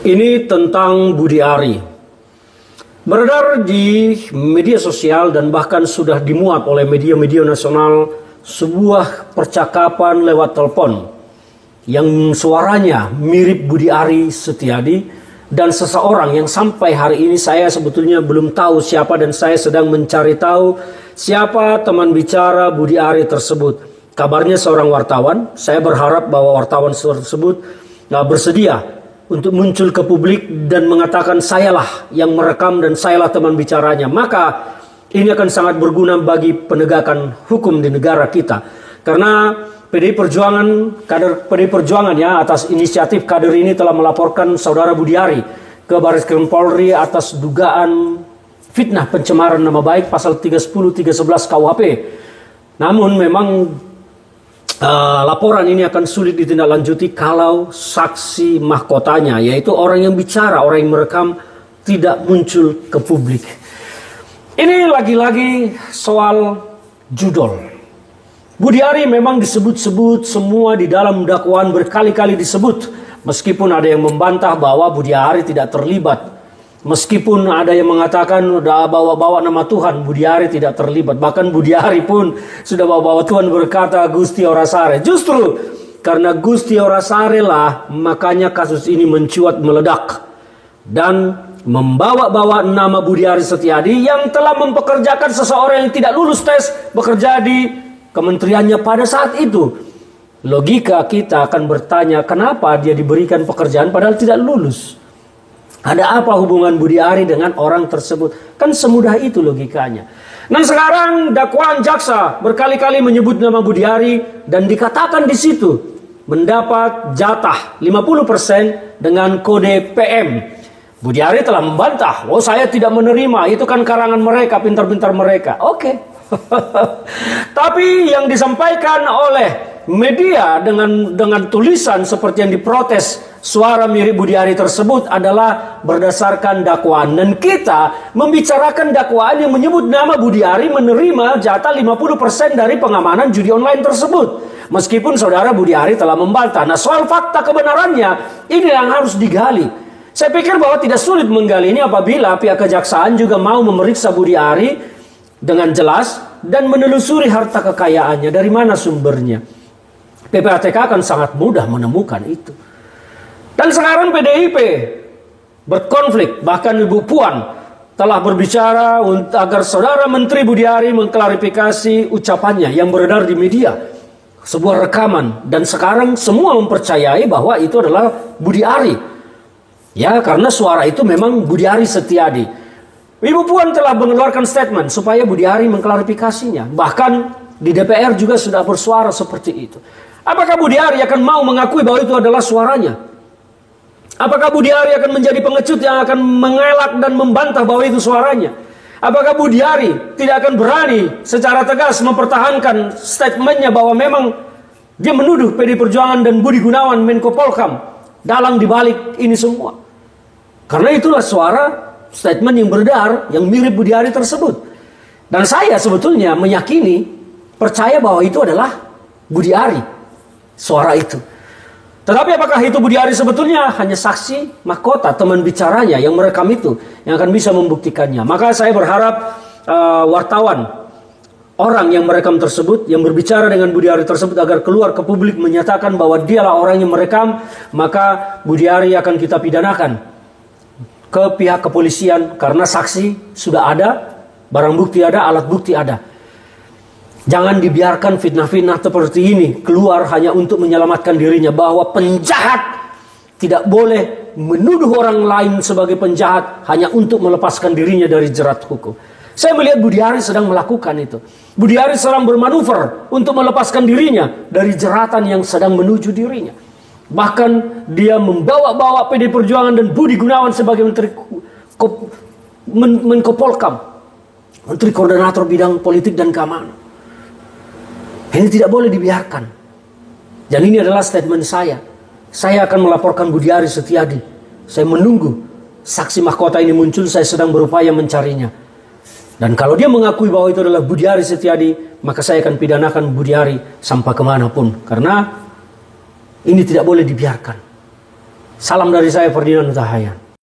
Ini tentang Budi Ari. Beredar di media sosial dan bahkan sudah dimuat oleh media-media nasional sebuah percakapan lewat telepon yang suaranya mirip Budi Ari Setiadi dan seseorang yang sampai hari ini saya sebetulnya belum tahu siapa, dan saya sedang mencari tahu siapa teman bicara Budi Ari tersebut. Kabarnya seorang wartawan. Saya berharap bahwa wartawan tersebut bersedia untuk muncul ke publik dan mengatakan sayalah yang merekam dan sayalah teman bicaranya. Maka ini akan sangat berguna bagi penegakan hukum di negara kita. Karena PDI Perjuangan, kader PDI Perjuangan ya, atas inisiatif kader ini telah melaporkan saudara Budi Ari ke Barreskrim Polri atas dugaan fitnah pencemaran nama baik pasal 310 311 KUHP. Namun memang laporan ini akan sulit ditindaklanjuti kalau saksi mahkotanya, yaitu orang yang bicara, orang yang merekam, tidak muncul ke publik. Ini lagi-lagi soal judul. Budi Ari memang disebut-sebut semua di dalam dakwaan, berkali-kali disebut. Meskipun ada yang membantah bahwa Budi Ari tidak terlibat. Meskipun ada yang mengatakan udah bawa-bawa nama Tuhan, Budi Ari tidak terlibat. Bahkan Budi Ari pun sudah bawa-bawa Tuhan berkata Gusti Ora Sare. Justru karena Gusti Ora Sare lah makanya kasus ini mencuat meledak. Dan membawa-bawa nama Budi Ari Setiadi yang telah mempekerjakan seseorang yang tidak lulus tes bekerja di kementeriannya pada saat itu. Logika kita akan bertanya kenapa dia diberikan pekerjaan padahal tidak lulus. Ada apa hubungan Budi Ari dengan orang tersebut? Kan semudah itu logikanya. Dan sekarang dakwaan jaksa berkali-kali menyebut nama Budi Ari dan dikatakan di situ mendapat jatah 50% dengan kode PM. Budi Ari telah membantah, "Oh, saya tidak menerima, itu kan karangan mereka, pintar-pintar mereka." Oke. Tapi yang disampaikan oleh media dengan tulisan seperti yang diprotes suara mirip Budi Ari tersebut adalah berdasarkan dakwaan. Dan kita membicarakan dakwaan yang menyebut nama Budi Ari menerima jatah 50% dari pengamanan judi online tersebut. Meskipun saudara Budi Ari telah membantah. Nah, soal fakta kebenarannya ini yang harus digali. Saya pikir bahwa tidak sulit menggali ini apabila pihak kejaksaan juga mau memeriksa Budi Ari dengan jelas dan menelusuri harta kekayaannya, dari mana sumbernya. PPATK akan sangat mudah menemukan itu. Dan sekarang PDIP berkonflik, bahkan Ibu Puan telah berbicara agar saudara Menteri Budi Ari mengklarifikasi ucapannya yang beredar di media, sebuah rekaman, dan sekarang semua mempercayai bahwa itu adalah Budi Ari. Ya, karena suara itu memang Budi Ari Setiadi. Ibu Puan telah mengeluarkan statement supaya Budi Ari mengklarifikasinya. Bahkan di DPR juga sudah bersuara seperti itu. Apakah Budi Ari akan mau mengakui bahwa itu adalah suaranya? Apakah Budi Ari akan menjadi pengecut yang akan mengelak dan membantah bahwa itu suaranya? Apakah Budi Ari tidak akan berani secara tegas mempertahankan statementnya bahwa memang dia menuduh PDI Perjuangan dan Budi Gunawan Menko Polhukam dalam dibalik ini semua? Karena itulah suara statement yang beredar yang mirip Budi Ari tersebut. Dan saya sebetulnya meyakini, percaya bahwa itu adalah Budi Ari, suara itu. Tetapi apakah itu Budi Ari sebetulnya? Hanya saksi mahkota, teman bicaranya yang merekam itu yang akan bisa membuktikannya. Maka saya berharap wartawan, orang yang merekam tersebut, yang berbicara dengan Budi Ari tersebut agar keluar ke publik menyatakan bahwa dialah orang yang merekam. Maka Budi Ari akan kita pidanakan ke pihak kepolisian karena saksi sudah ada, barang bukti ada, alat bukti ada. Jangan dibiarkan fitnah-fitnah seperti ini keluar hanya untuk menyelamatkan dirinya, bahwa penjahat tidak boleh menuduh orang lain sebagai penjahat hanya untuk melepaskan dirinya dari jerat hukum. Saya melihat Budi Ari sedang melakukan itu. Budi Ari sedang bermanuver untuk melepaskan dirinya dari jeratan yang sedang menuju dirinya. Bahkan dia membawa-bawa PDI Perjuangan dan Budi Gunawan sebagai Menko Polhukam, Menteri Koordinator Bidang Politik dan Keamanan. Ini tidak boleh dibiarkan. Dan ini adalah statement saya. Saya akan melaporkan Budi Ari Setiadi. Saya menunggu saksi mahkota ini muncul, saya sedang berupaya mencarinya. Dan kalau dia mengakui bahwa itu adalah Budi Ari Setiadi, maka saya akan pidanakan Budi Ari sampai kemanapun. Karena ini tidak boleh dibiarkan. Salam dari saya Ferdinand Hutahayan.